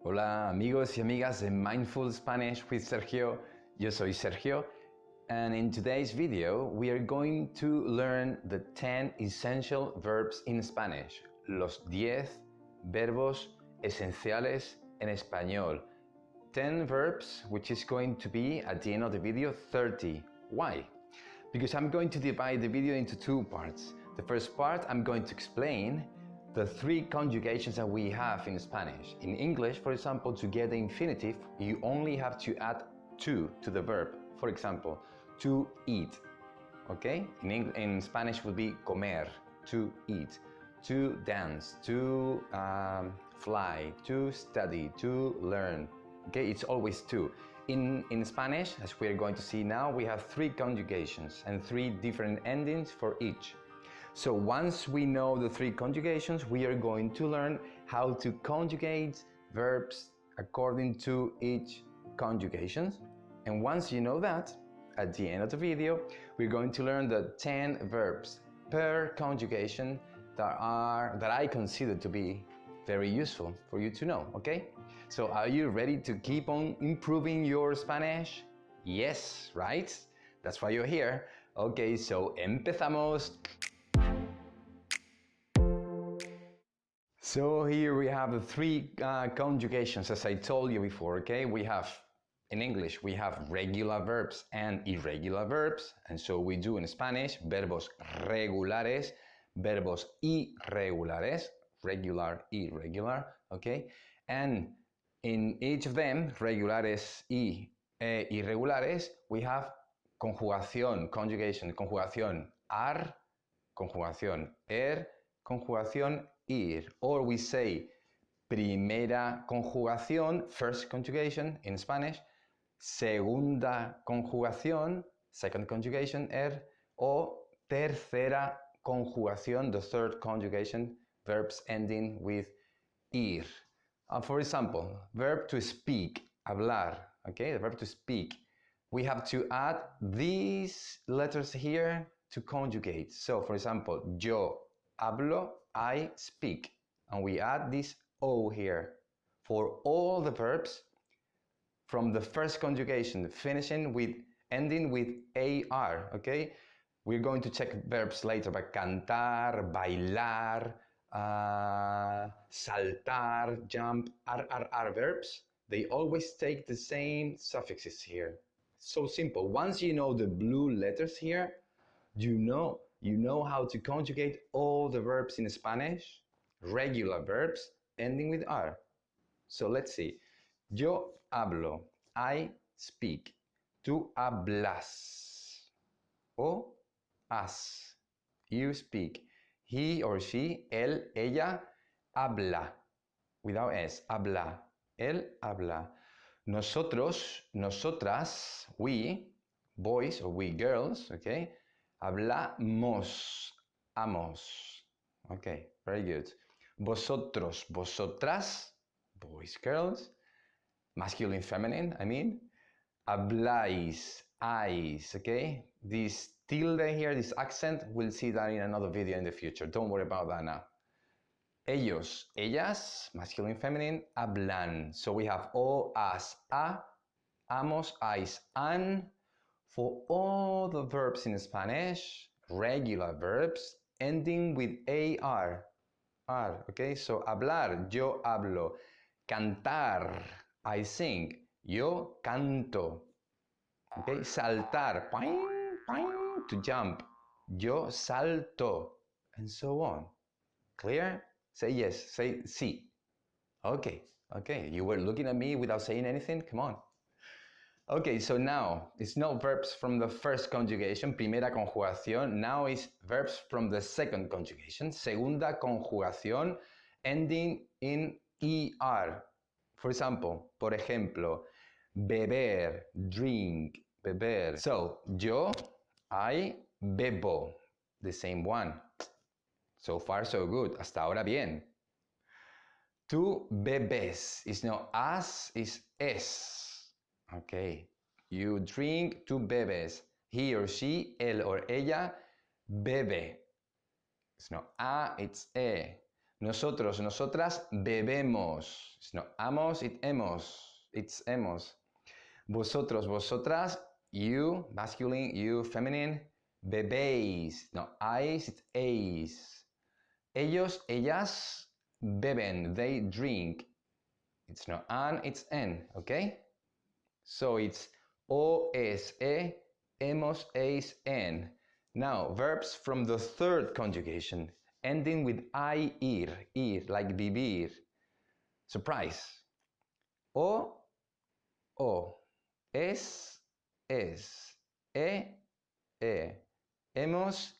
Hola amigos y amigas de Mindful Spanish with Sergio. Yo soy Sergio, and in today's video we are going to learn the 10 essential verbs in Spanish. Los 10 verbos esenciales en español. 10 verbs, which is going to be at the end of the video 30. Why? Because I'm going to divide the video into two parts. The first part I'm going to explain the 3 conjugations that we have in Spanish. In English, for example, to get the infinitive, you only have to add 2 to the verb. For example, to eat. Okay? In Spanish would be comer, to eat, to dance, to fly, to study, to learn. Okay? It's always 2. In Spanish, as we are going to see now, we have 3 conjugations and 3 different endings for each. So once we know the 3 conjugations, we are going to learn how to conjugate verbs according to each conjugation. And once you know that, at the end of the video, we're going to learn the 10 verbs per conjugation that I consider to be very useful for you to know, okay? So are you ready to keep on improving your Spanish? Yes, right? That's why you're here. Okay, so empezamos. So here we have the 3 conjugations, as I told you before, okay? We have, in English, we have regular verbs and irregular verbs. And so we do in Spanish, verbos regulares, verbos irregulares, regular, irregular, okay? And in each of them, regulares y irregulares, we have conjugación, conjugación ar, conjugación conjugación ir, or we say primera conjugación, first conjugation in Spanish, segunda conjugación, second conjugation o tercera conjugación, the third conjugation, verbs ending with ir. For example, verb to speak, hablar, okay, the verb to speak. We have to add these letters here to conjugate. So, for example, yo hablo, I speak. And we add this O here. For all the verbs from the first conjugation, ending with AR, okay? We're going to check verbs later, but cantar, bailar, saltar, jump, are verbs. They always take the same suffixes here. So simple. Once you know the blue letters here, you know how to conjugate all the verbs in Spanish, regular verbs ending with R. So let's see. Yo hablo, I speak. Tú hablas. O has. You speak. He or she, él, ella, habla. Without S, habla. Él habla. Nosotros, nosotras, we, boys or we girls, okay? Hablamos, amos. Okay, very good. Vosotros, vosotras, boys, girls, masculine, feminine, I mean. Habláis, ais, okay? This tilde here, this accent, we'll see that in another video in the future. Don't worry about that now. Ellos, ellas, masculine, feminine, hablan. So we have o, as, a, amos, ais, an. For all the verbs in Spanish, regular verbs, ending with AR. Okay? So hablar, yo hablo. Cantar, I sing. Yo canto. Okay? Saltar, poing, poing, to jump. Yo salto. And so on. Clear? Say yes, say sí. Okay, you were looking at me without saying anything? Come on. Okay, so now it's not verbs from the first conjugation, primera conjugación. Now it's verbs from the second conjugation, segunda conjugación, ending in ER. For example, por ejemplo, beber, drink, beber. So, yo, I, bebo, the same one. So far, so good. Hasta ahora bien. Tú bebes. It's not as, it's es. Okay. You drink, tú bebes. He or she, él or ella, bebe. It's not a, it's e. Nosotros, nosotras bebemos. It's not amos, it's hemos. It's hemos. Vosotros, vosotras, you, masculine, you, feminine, bebéis. No, ais, it's eis. Ellos, ellas beben, they drink. It's not an, it's en, okay? So it's o, es, e, hemos, eis, en. Now, verbs from the third conjugation, ending with ir, like vivir. Surprise. O, es, e, hemos,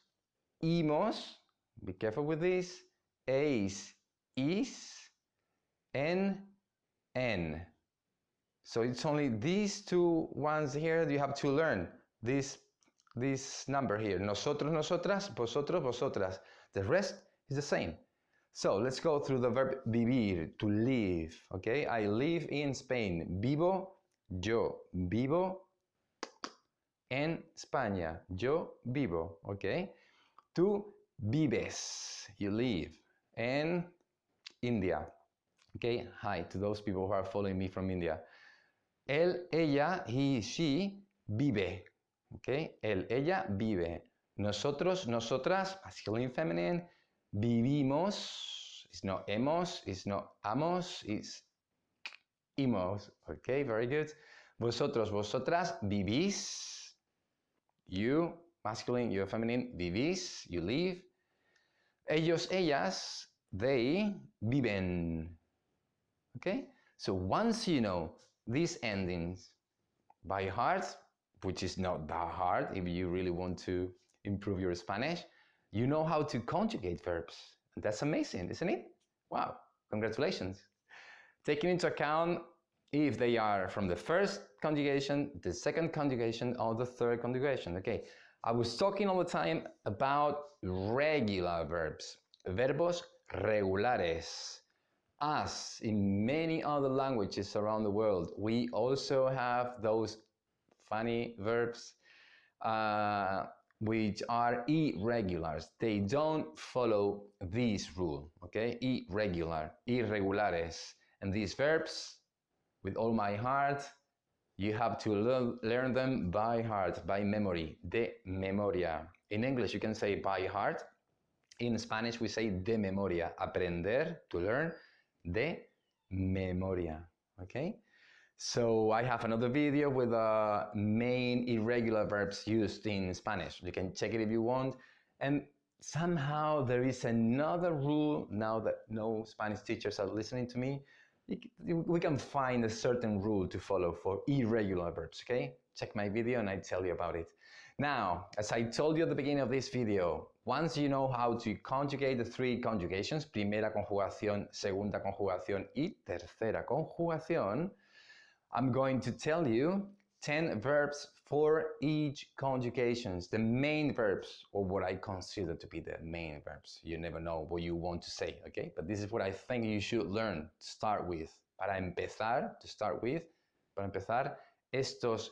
imos, be careful with this, eis, is, en. So it's only these two ones here you have to learn. This number here, nosotros, nosotras, vosotros, vosotras. The rest is the same. So let's go through the verb vivir, to live, okay? I live in Spain. Vivo, yo vivo en España. Yo vivo, okay? Tú vives, you live in India. Okay, hi to those people who are following me from India. Él, ella, he, she, vive. Okay, él, ella, vive. Nosotros, nosotras, masculine, feminine, vivimos. It's not hemos, it's not amos, it's imos. Okay, very good. Vosotros, vosotras, vivís. You, masculine, you, feminine, vivís, you live. Ellos, ellas, they, viven. Okay, so once you know these endings by heart, which is not that hard if you really want to improve your Spanish, you know how to conjugate verbs. That's amazing, isn't it? Wow, congratulations. Taking into account if they are from the first conjugation, the second conjugation, or the third conjugation. Okay, I was talking all the time about regular verbs, verbos regulares. As in many other languages around the world, we also have those funny verbs which are irregulars. They don't follow this rule, okay? Irregular, irregulares. And these verbs, with all my heart, you have to learn them by heart, by memory, de memoria. In English, you can say by heart. In Spanish, we say de memoria, aprender, to learn, de memoria, okay? So I have another video with main irregular verbs used in Spanish. You can check it if you want. And somehow there is another rule, now that no Spanish teachers are listening to me, we can find a certain rule to follow for irregular verbs, okay? Check my video and I tell you about it. Now, as I told you at the beginning of this video, once you know how to conjugate the three conjugations, primera conjugación, segunda conjugación y tercera conjugación, I'm going to tell you 10 verbs for each conjugations, the main verbs, or what I consider to be the main verbs. You never know what you want to say, okay? But this is what I think you should learn to start with. Para empezar, estos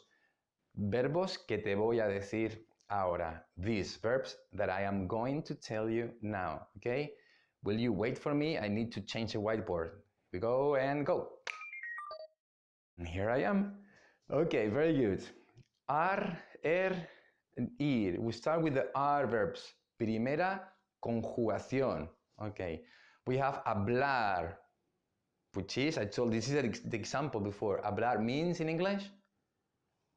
verbos que te voy a decir ahora. These verbs that I am going to tell you now, okay? Will you wait for me? I need to change the whiteboard. We go and go. And here I am. Okay, very good. Ar, and ir. We start with the ar verbs. Primera conjugación. Okay. We have hablar, which is, I told this is the example before. Hablar means in English?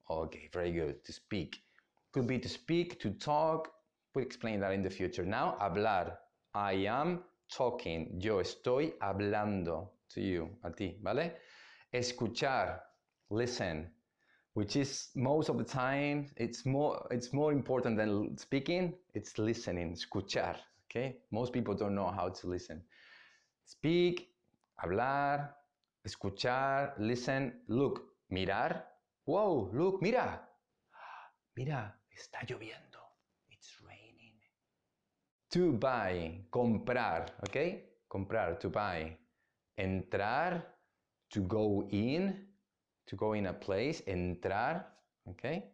Okay, very good. To speak. Could be to speak, to talk. We'll explain that in the future. Now, hablar. I am talking. Yo estoy hablando to you, a ti, ¿vale? Escuchar, listen, which is most of the time, it's more important than speaking, it's listening, escuchar, okay? Most people don't know how to listen. Speak, hablar, escuchar, listen, look, mirar. Whoa, look, mira. Mira, está lloviendo. It's raining. To buy, comprar, okay? Comprar, to buy. Entrar, to go in a place, entrar, okay?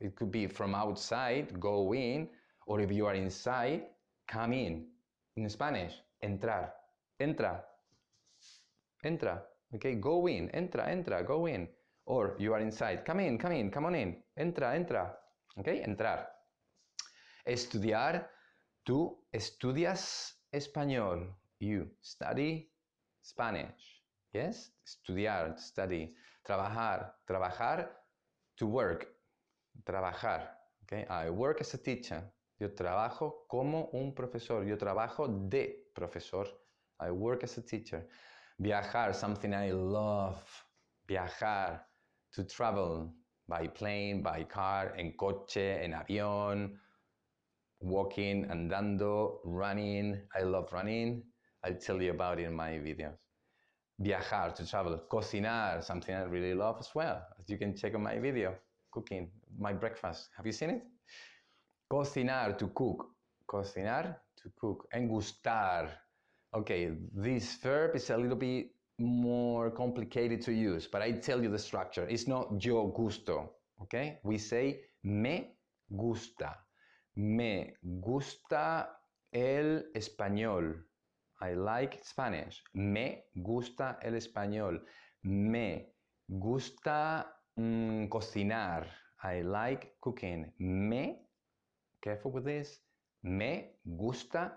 It could be from outside, go in, or if you are inside, come in Spanish. Entrar. Entra. Entra. Okay, go in. Entra, go in. Or you are inside. Come in, come on in. Entra. Okay, entrar. Estudiar. Tú estudias español. You study Spanish. Yes? Estudiar, study. Trabajar, to work. Trabajar. Okay? I work as a teacher. Yo trabajo como un profesor. Yo trabajo de profesor. I work as a teacher. Viajar, something I love. Viajar, to travel by plane, by car, en coche, en avión, walking, andando, running. I love running. I'll tell you about it in my videos. Viajar, to travel. Cocinar, something I really love as well. As you can check on my video, cooking, my breakfast. Have you seen it? Cocinar, to cook. Cocinar, to cook. And gustar. Okay, this verb is a little bit more complicated to use, but I tell you the structure. It's not yo gusto, okay? We say me gusta. Me gusta el español. I like Spanish. Me gusta el español. Me gusta cocinar. I like cooking. Me, careful with this, me gusta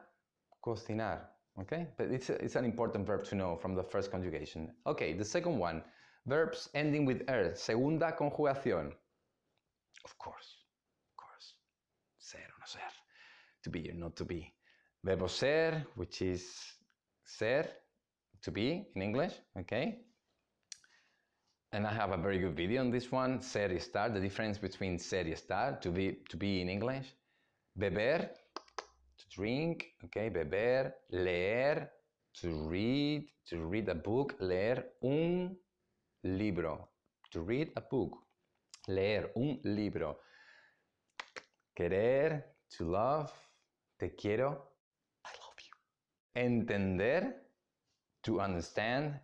cocinar. Okay, but it's an important verb to know from the first conjugation. Okay, the second one, verbs ending with er, segunda conjugación. Of course. Ser o no ser. To be or not to be. Verbo ser, which is ser, to be in English, okay? And I have a very good video on this one, ser y estar, the difference between ser y estar, to be in English. Beber, to drink, okay, beber, leer, to read a book, leer un libro, to read a book, leer un libro, querer, to love, te quiero, I love you, entender, to understand,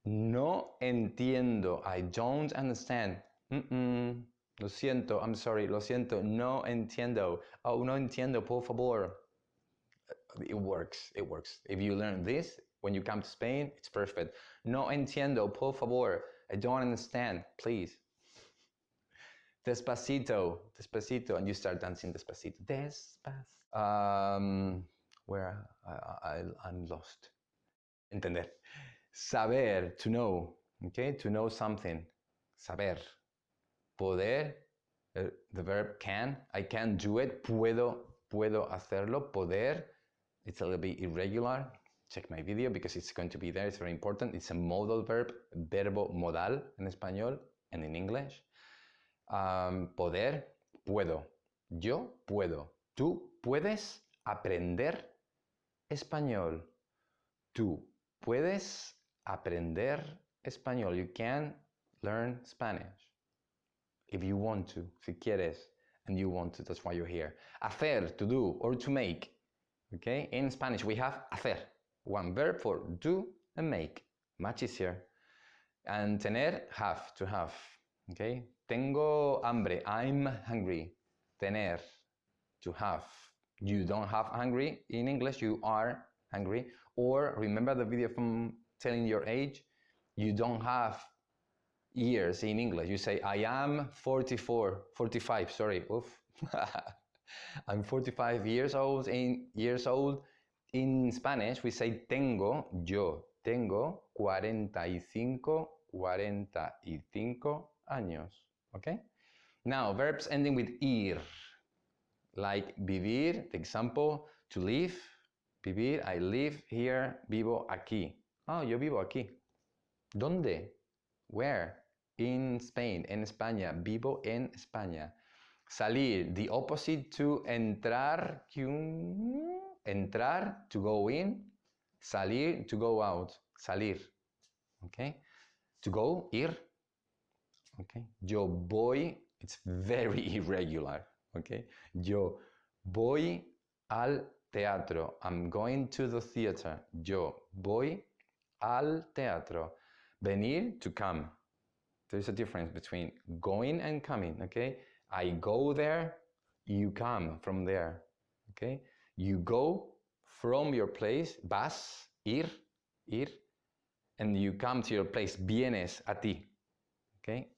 no entiendo, I don't understand, lo siento, I'm sorry, lo siento, no entiendo, oh, no entiendo, por favor. It works. If you learn this, when you come to Spain, it's perfect. No entiendo, por favor. I don't understand, please. Despacito, and you start dancing despacito. Where I'm lost. Entender. Saber, to know, okay? To know something. Saber. Poder, the verb can. I can do it. Puedo hacerlo. Poder. It's a little bit irregular. Check my video because it's going to be there. It's very important. It's a modal verb, verbo modal en español and in English. Poder, puedo. Yo puedo. Tú puedes aprender español. Tú puedes aprender español. You can learn Spanish. If you want to, si quieres, and you want to, that's why you're here. Hacer, to do, or to make. Okay, in Spanish we have hacer, one verb for do and make, much easier. And tener, have, to have. Okay, tengo hambre, I'm hungry. Tener, to have. You don't have hungry, in English you are hungry. Or remember the video from telling your age, you don't have years in English. You say, I am 45, sorry, oof. I'm 45 years old. In Spanish, we say tengo, yo tengo 45 años. Okay? Now, verbs ending with ir. Like vivir, the example, to live. Vivir, I live here, vivo aquí. Oh, yo vivo aquí. ¿Dónde? Where? In Spain, en España. Vivo en España. Salir, the opposite to entrar, entrar, to go in, salir, to go out, salir, okay? To go, ir, okay? Yo voy, it's very irregular, okay? Yo voy al teatro, I'm going to the theater. Yo voy al teatro. Venir, to come. There's a difference between going and coming, okay? I go there, you come from there, okay? You go from your place, vas, ir, and you come to your place, vienes a ti. Okay?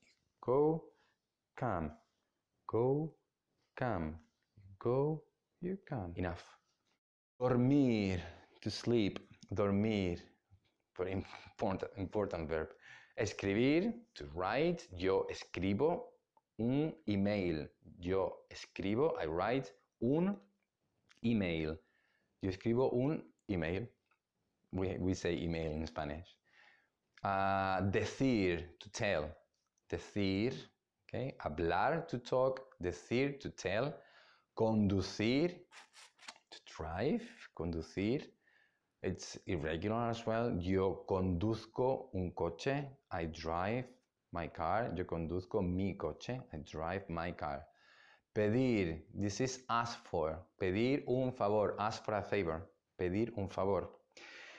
Go, come, go, come, go, you come. Enough. Dormir, to sleep, dormir. Very important verb. Escribir, to write. Yo escribo un email. Yo escribo, I write un email. Yo escribo un email. We say email in Spanish. Decir, to tell. Decir, okay. Hablar, to talk. Decir, to tell. Conducir, to drive. Conducir. It's irregular as well. Yo conduzco un coche. I drive my car. Yo conduzco mi coche. I drive my car. Pedir. This is ask for. Pedir un favor. Ask for a favor. Pedir un favor.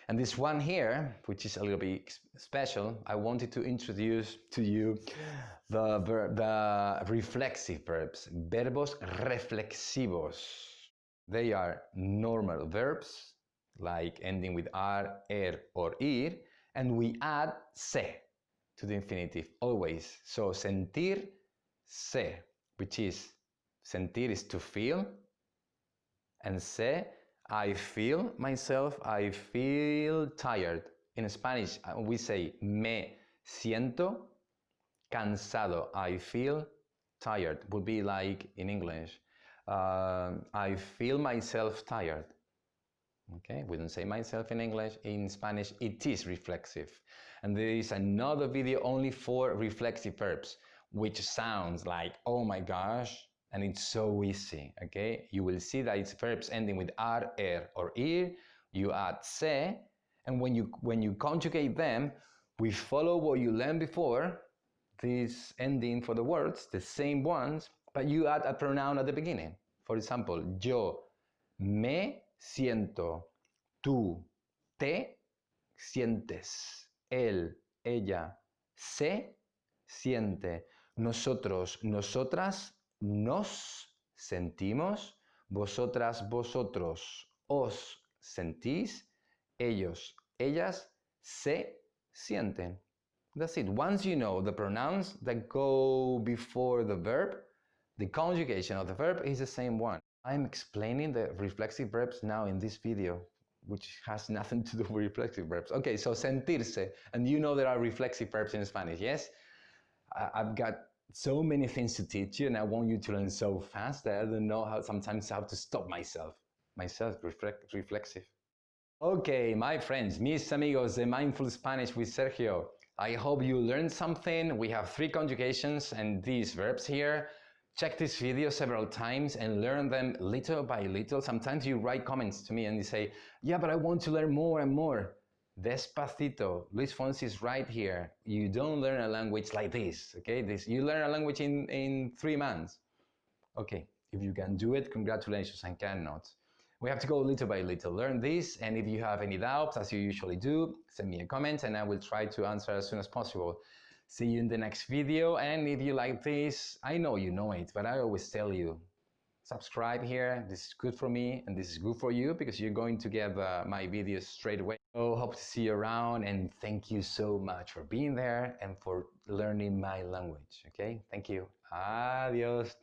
And this one here, which is a little bit special, I wanted to introduce to you the reflexive verbs. Verbos reflexivos. They are normal verbs, like ending with ar, or ir, and we add se to the infinitive, always. So sentir, se, which is, sentir is to feel, and se, I feel myself, I feel tired. In Spanish, we say me siento cansado. I feel tired. Would be like in English, I feel myself tired. Okay, we don't say myself in English. In Spanish, it is reflexive. And there is another video only for reflexive verbs, which sounds like, oh my gosh, and it's so easy, okay? You will see that it's verbs ending with ar, or ir. You add se, and when you conjugate them, we follow what you learned before, this ending for the words, the same ones, but you add a pronoun at the beginning. For example, yo me siento, tú te sientes, él, ella se siente, nosotros, nosotras nos sentimos, vosotras, vosotros os sentís, ellos, ellas se sienten. That's it. Once you know the pronouns that go before the verb, the conjugation of the verb is the same one. I'm explaining the reflexive verbs now in this video, which has nothing to do with reflexive verbs. Okay, so sentirse, and you know there are reflexive verbs in Spanish, yes? I've got so many things to teach you, and I want you to learn so fast that I don't know sometimes how to stop myself. Reflexive. Okay, my friends, mis amigos de Mindful Spanish with Sergio. I hope you learned something. We have 3 conjugations and these verbs here. Check this video several times and learn them little by little. Sometimes you write comments to me and you say, yeah, but I want to learn more and more. Despacito. Luis Fonsi is right here. You don't learn a language like this, okay? You learn a language in 3 months. Okay, if you can do it, congratulations, and cannot. We have to go little by little. Learn this, and if you have any doubts, as you usually do, send me a comment and I will try to answer as soon as possible. See you in the next video, and if you like this, I know you know it, but I always tell you, subscribe here. This is good for me and this is good for you because you're going to get my videos straight away. So hope to see you around, and thank you so much for being there and for learning my language, okay? Thank you. Adios.